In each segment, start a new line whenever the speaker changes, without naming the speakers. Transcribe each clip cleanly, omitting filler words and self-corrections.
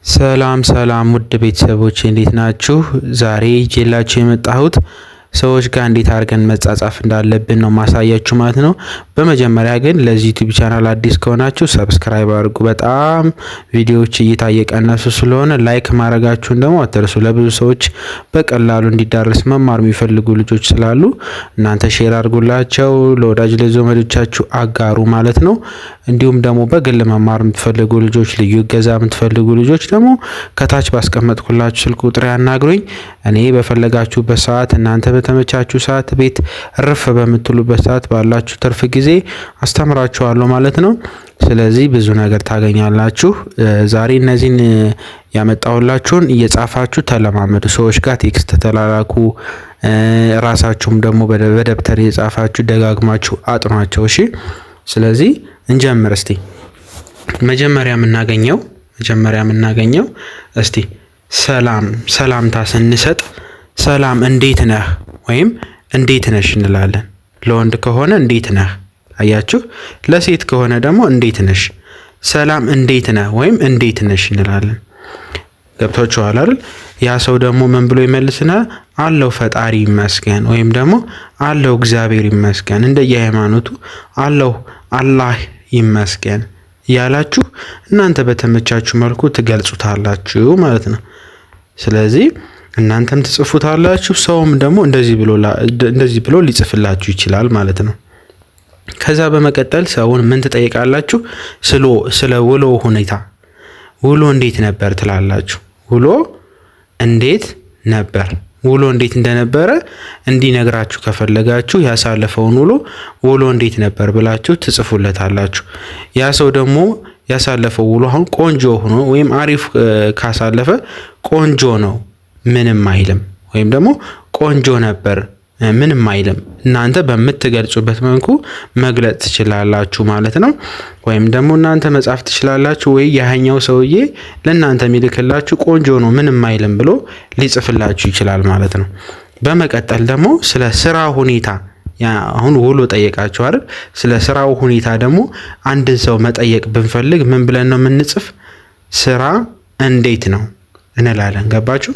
ሰላም ሰላም ውድ ቤተሰቦች እንዴት ናችሁ? ዛሬ ይዤላችሁ የመጣሁት ሰዎች ጋር እንዴት አድርገን መጻጻፍ እንዳለብን ነው ማሳያችሁ ማለት ነው። በመጀመሪያ ግን ለዚህ ዩቲዩብ ቻናል አዲስ ከሆናችሁ ሰብስክራይብ አድርጉ። በጣም ቪዲዮዎች እይታ እየቀነሱ ስለሆነ ላይክ ማድረጋችሁን ደግሞ አትርሱ። ለብዙ ሰዎች በቀላሉ እንዲዳረስ መማር የሚፈልጉ ልጆች ስላሉ እናንተ ሼር አድርጉላቸው፣ ለወዳጅ ለዘመዶቻችሁ አጋሩ ማለት ነው። እንዲሁም ደግሞ በግል መማር የምትፈልጉ ልጆች፣ ልዩ እገዛ የምትፈልጉ ልጆች ደግሞ ከታች ባስቀመጥኩላችሁ ስልክ ቁጥር ያናግሩኝ። እኔ በፈለጋችሁበት ሰዓት እናንተ በተመቻችሁ ሰዓት ቤት እርፍ በምትሉበት ሰዓት ባላችሁ ትርፍ ጊዜ አስተምራችኋለሁ ማለት ነው። ስለዚህ ብዙ ነገር ታገኛላችሁ። ዛሬ እነዚህን ያመጣሁላችሁን እየጻፋችሁ ተለማመዱ። ሰዎች ጋር ቴክስት ተላላኩ። ራሳችሁም ደግሞ በደብተር እየጻፋችሁ ደጋግማችሁ አጥኗቸው። እሺ፣ ስለዚህ እንጀምር። እስቲ መጀመሪያ የምናገኘው እስቲ ሰላምታ ስንሰጥ ሰላም እንዴት ነህ ወይም እንዴት ነሽ እንላለን። ለወንድ ከሆነ እንዴት ነህ፣ አያችሁ። ለሴት ከሆነ ደግሞ እንዴት ነሽ። ሰላም እንዴት ነህ ወይም እንዴት ነሽ እንላለን። ገብቷችኋል አይደል? ያ ሰው ደግሞ ምን ብሎ ይመልስናል? አለው ፈጣሪ ይመስገን ወይም ደግሞ አለው እግዚአብሔር ይመስገን፣ እንደየሃይማኖቱ አለው አላህ ይመስገን ያላችሁ እናንተ በተመቻችሁ መልኩ ትገልጹታላችሁ ማለት ነው። ስለዚህ እናንተም ትጽፉታላችሁ፣ ሰውም ደግሞ እንደዚህ ብሎ ሊጽፍላችሁ ይችላል ማለት ነው። ከዛ በመቀጠል ሰውን ምን ትጠይቃላችሁ? ስለ ውሎ ሁኔታ፣ ውሎ እንዴት ነበር ትላላችሁ። ውሎ እንዴት ነበር፣ ውሎ እንዴት እንደነበረ እንዲነግራችሁ ከፈለጋችሁ ያሳለፈውን ውሎ እንዴት ነበር ብላችሁ ትጽፉለታላችሁ። ያ ሰው ደግሞ ያሳለፈው ውሎ አሁን ቆንጆ ሆኖ ወይም አሪፍ ካሳለፈ ቆንጆ ነው ምንም አይልም፣ ወይም ደግሞ ቆንጆ ነበር ምንም አይልም። እናንተ በምትገልጹበት መልኩ መግለጽ ትችላላችሁ ማለት ነው። ወይም ደግሞ እናንተ መጻፍ ትችላላችሁ፣ ወይ ያኛው ሰውዬ ለእናንተ የሚልክላችሁ ቆንጆ ነው ምንም አይልም ብሎ ሊጽፍላችሁ ይችላል ማለት ነው። በመቀጠል ደግሞ ስለ ስራ ሁኔታ፣ አሁን ውሎ ጠየቃችሁ አይደል? ስለ ስራው ሁኔታ ደግሞ አንድን ሰው መጠየቅ ብንፈልግ ምን ብለን ነው የምንጽፍ? ስራ እንዴት ነው እንላለን። ገባችሁ?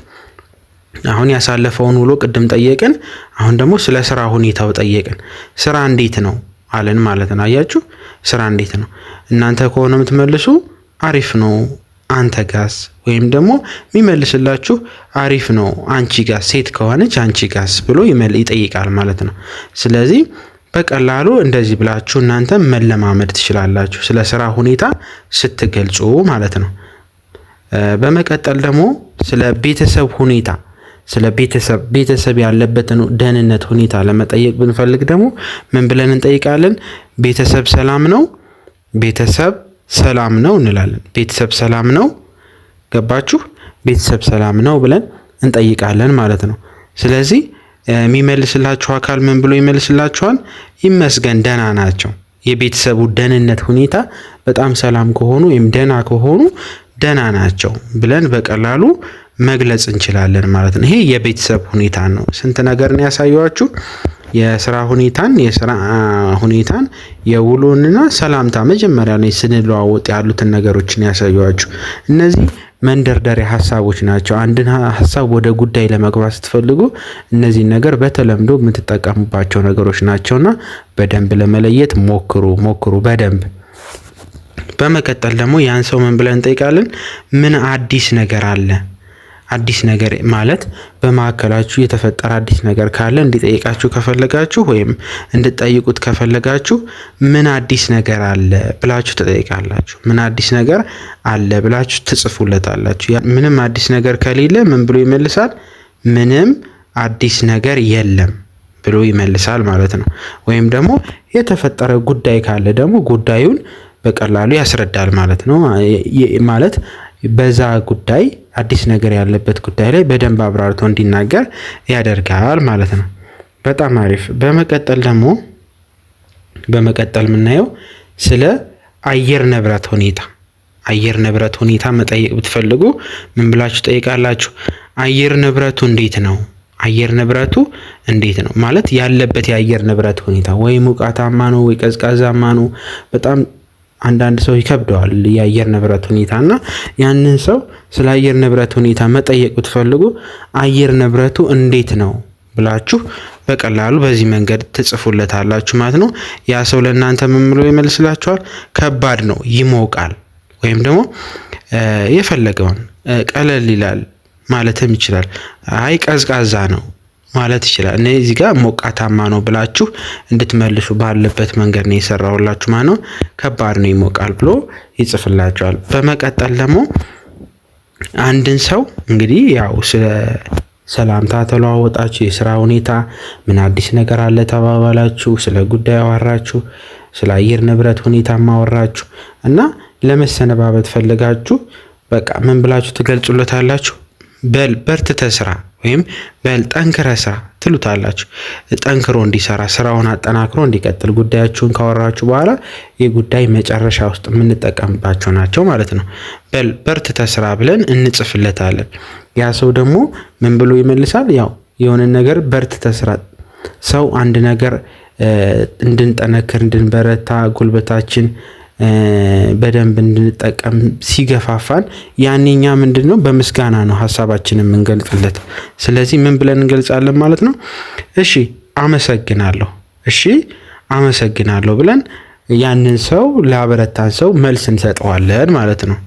አሁን ያሳለፈውን ውሎ ቅድም ጠየቅን፣ አሁን ደግሞ ስለ ስራ ሁኔታው ጠየቅን። ስራ እንዴት ነው አለን ማለት ነው። አያችሁ? ስራ እንዴት ነው። እናንተ ከሆነ የምትመልሱ አሪፍ ነው አንተ ጋስ፣ ወይም ደግሞ የሚመልስላችሁ አሪፍ ነው አንቺ ጋስ፣ ሴት ከሆነች አንቺ ጋስ ብሎ ይጠይቃል ማለት ነው። ስለዚህ በቀላሉ እንደዚህ ብላችሁ እናንተ መለማመድ ትችላላችሁ ስለ ስራ ሁኔታ ስትገልጹ ማለት ነው። በመቀጠል ደግሞ ስለ ቤተሰብ ሁኔታ፣ ስለ ቤተሰብ ያለበትን ደህንነት ሁኔታ ለመጠየቅ ብንፈልግ ደግሞ ምን ብለን እንጠይቃለን? ቤተሰብ ሰላም ነው፣ ቤተሰብ ሰላም ነው እንላለን። ቤተሰብ ሰላም ነው። ገባችሁ? ቤተሰብ ሰላም ነው ብለን እንጠይቃለን ማለት ነው። ስለዚህ የሚመልስላችሁ አካል ምን ብሎ ይመልስላችኋል? ይመስገን ደህና ናቸው። የቤተሰቡ ደህንነት ሁኔታ በጣም ሰላም ከሆኑ ወይም ደህና ከሆኑ ደህና ናቸው ብለን በቀላሉ መግለጽ እንችላለን ማለት ነው። ይሄ የቤተሰብ ሁኔታ ነው። ስንት ነገር ነው ያሳየኋችሁ? የስራ ሁኔታን፣ የውሎንና ሰላምታ መጀመሪያ ላይ ስንለዋወጥ ያሉትን ነገሮችን ያሳየኋችሁ። እነዚህ መንደርደሪያ ሀሳቦች ናቸው። አንድን ሀሳብ ወደ ጉዳይ ለመግባት ስትፈልጉ እነዚህ ነገር በተለምዶ የምትጠቀሙባቸው ነገሮች ናቸውና በደንብ ለመለየት ሞክሩ በደንብ። በመቀጠል ደግሞ ያን ሰው ምን ብለን እንጠይቃለን? ምን አዲስ ነገር አለ? አዲስ ነገር ማለት በማዕከላችሁ የተፈጠረ አዲስ ነገር ካለ እንዲጠይቃችሁ ከፈለጋችሁ ወይም እንድትጠይቁት ከፈለጋችሁ ምን አዲስ ነገር አለ ብላችሁ ትጠይቃላችሁ። ምን አዲስ ነገር አለ ብላችሁ ትጽፉለታላችሁ። ምንም አዲስ ነገር ከሌለ ምን ብሎ ይመልሳል? ምንም አዲስ ነገር የለም ብሎ ይመልሳል ማለት ነው። ወይም ደግሞ የተፈጠረ ጉዳይ ካለ ደግሞ ጉዳዩን በቀላሉ ያስረዳል ማለት ነው። ማለት በዛ ጉዳይ አዲስ ነገር ያለበት ጉዳይ ላይ በደንብ አብራርቶ እንዲናገር ያደርጋል ማለት ነው። በጣም አሪፍ። በመቀጠል የምናየው ስለ አየር ንብረት ሁኔታ መጠየቅ ብትፈልጉ ምን ብላችሁ ጠይቃላችሁ? አየር ንብረቱ እንዴት ነው? አየር ንብረቱ እንዴት ነው ማለት ያለበት የአየር ንብረት ሁኔታ ወይ ሞቃታማ ነው ወይ ቀዝቃዛማ ነው፣ በጣም አንዳንድ ሰው ይከብደዋል የአየር ንብረት ሁኔታና ያንን ሰው ስለ አየር ንብረት ሁኔታ መጠየቅ ብትፈልጉ አየር ንብረቱ እንዴት ነው ብላችሁ በቀላሉ በዚህ መንገድ ትጽፉለታላችሁ ማለት ነው። ያ ሰው ለእናንተ ምን ብሎ ይመልስላችኋል? ከባድ ነው፣ ይሞቃል፣ ወይም ደግሞ የፈለገውን ቀለል ይላል ማለትም ይችላል። አይ ቀዝቃዛ ነው ማለት ይችላል። እኔ እዚህ ጋር ሞቃታማ ነው ብላችሁ እንድትመልሱ ባለበት መንገድ ነው የሰራሁላችሁ ማለት ነው። ከባድ ነው፣ ይሞቃል ብሎ ይጽፍላችኋል። በመቀጠል ደግሞ አንድን ሰው እንግዲህ ያው ስለ ሰላምታ ተለዋወጣችሁ፣ የስራ ሁኔታ ምን አዲስ ነገር አለ ተባባላችሁ፣ ስለ ጉዳይ አወራችሁ፣ ስለ አየር ንብረት ሁኔታ ማወራችሁ እና ለመሰነባበት ፈልጋችሁ በቃ ምን ብላችሁ ትገልጹለታላችሁ? በል በርትተህ ስራ ወይም በል ጠንክረህ ስራ ትሉታላችሁ። ጠንክሮ እንዲሰራ ስራውን አጠናክሮ እንዲቀጥል ጉዳያችሁን ካወራችሁ በኋላ የጉዳይ መጨረሻ ውስጥ የምንጠቀምባቸው ናቸው ማለት ነው። በል በርትተህ ስራ ብለን እንጽፍለታለን። ያ ሰው ደግሞ ምን ብሎ ይመልሳል? ያው የሆነ ነገር በርትተህ ስራ። ሰው አንድ ነገር እንድንጠነክር እንድንበረታ ጉልበታችን በደንብ እንድንጠቀም ሲገፋፋን ያኔኛ ምንድነው በምስጋና ነው ሐሳባችንን የምንገልጽለት። ስለዚህ ምን ብለን እንገልጻለን ማለት ነው? እሺ አመሰግናለሁ፣ እሺ አመሰግናለሁ ብለን ያንን ሰው ላበረታን ሰው መልስ እንሰጠዋለን ማለት ነው።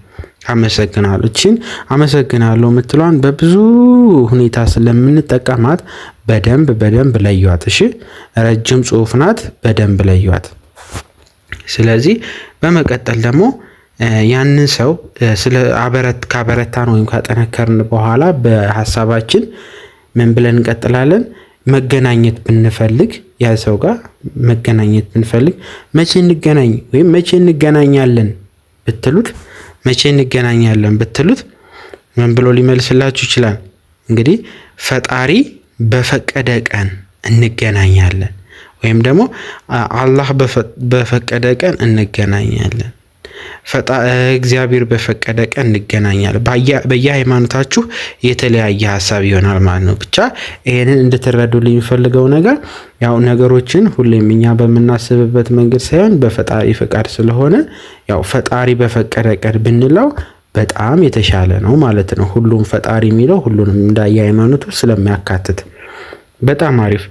አመሰግናለሁ። እቺን አመሰግናለሁ የምትለዋን በብዙ ሁኔታ ስለምንጠቀማት በደንብ ለዩዋት። እሺ ረጅም ጽሑፍ ናት፣ በደንብ ለዩዋት። ስለዚህ በመቀጠል ደግሞ ያንን ሰው ስለ ካበረታን ወይም ካጠነከርን በኋላ በሐሳባችን ምን ብለን እንቀጥላለን? መገናኘት ብንፈልግ ያ ሰው ጋር መገናኘት ብንፈልግ መቼ እንገናኝ ወይም መቼ እንገናኛለን ብትሉት ምን ብሎ ሊመልስላችሁ ይችላል? እንግዲህ ፈጣሪ በፈቀደ ቀን እንገናኛለን ወይም ደግሞ አላህ በፈቀደ ቀን እንገናኛለን፣ እግዚአብሔር በፈቀደ ቀን እንገናኛለን። በየሃይማኖታችሁ የተለያየ ሐሳብ ይሆናል ማለት ነው። ብቻ ይሄንን እንድትረዱልኝ የሚፈልገው ነገር ያው ነገሮችን ሁሌም እኛ በምናስብበት መንገድ ሳይሆን በፈጣሪ ፈቃድ ስለሆነ ያው ፈጣሪ በፈቀደ ቀን ብንለው በጣም የተሻለ ነው ማለት ነው። ሁሉም ፈጣሪ የሚለው ሁሉንም እንደየሃይማኖቱ ስለሚያካትት በጣም አሪፍ።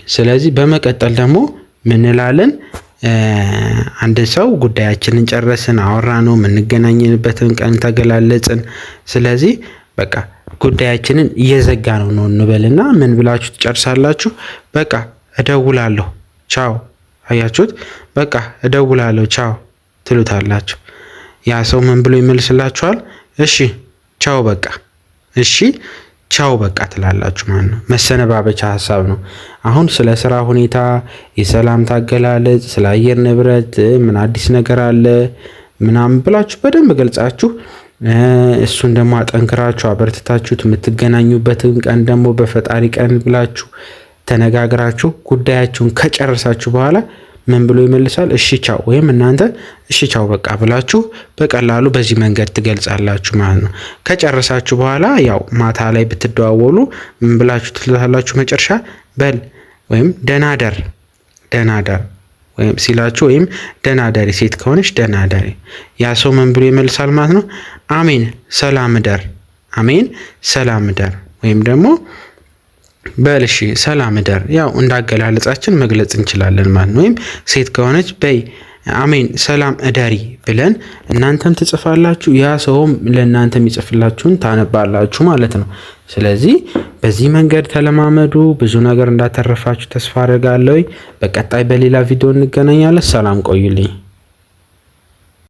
ስለዚህ በመቀጠል ደግሞ ምን እንላለን? አንድ ሰው ጉዳያችንን ጨረስን፣ አወራ ነው፣ የምንገናኝበትን ቀን ተገላለጽን። ስለዚህ በቃ ጉዳያችንን እየዘጋ ነው እንበልና ምን ብላችሁ ትጨርሳላችሁ? በቃ እደውላለሁ ቻው። አያችሁት? በቃ እደውላለሁ ቻው ትሉታላችሁ። ያ ሰው ምን ብሎ ይመልስላችኋል? እሺ ቻው በቃ፣ እሺ ቻው በቃ ትላላችሁ ማለት ነው። መሰነባበቻ ሐሳብ ነው። አሁን ስለ ስራ ሁኔታ፣ የሰላምታ አገላለጽ፣ ስለ አየር ንብረት ምን አዲስ ነገር አለ ምናምን ብላችሁ በደንብ ገልጻችሁ እሱን ደግሞ አጠንክራችሁ አበርትታችሁት የምትገናኙበትን ቀን ደግሞ በፈጣሪ ቀን ብላችሁ ተነጋግራችሁ ጉዳያችሁን ከጨረሳችሁ በኋላ ምን ብሎ ይመልሳል? እሺ ቻው፣ ወይም እናንተ እሺ ቻው በቃ ብላችሁ በቀላሉ በዚህ መንገድ ትገልጻላችሁ ማለት ነው። ከጨረሳችሁ በኋላ ያው ማታ ላይ ብትደዋወሉ ምን ብላችሁ ትላላችሁ? መጨረሻ በል ወይም ደህና ደር ወይም ሲላችሁ ወይም ደህና ደሪ፣ ሴት ከሆነች ደህና ደሪ። ያ ሰው ምን ብሎ ይመልሳል ማለት ነው? አሜን ሰላም ደር ወይም ደግሞ በልሺ ሰላም ደር። ያው እንዳገላለጻችን መግለጽ እንችላለን ማለት ነው። ወይም ሴት ከሆነች በይ አሜን ሰላም እደሪ ብለን እናንተም ትጽፋላችሁ፣ ያ ሰውም ለእናንተ የሚጽፍላችሁን ታነባላችሁ ማለት ነው። ስለዚህ በዚህ መንገድ ተለማመዱ። ብዙ ነገር እንዳተረፋችሁ ተስፋ አድርጋለሁ። በቀጣይ በሌላ ቪዲዮ እንገናኛለን። ሰላም ቆዩልኝ።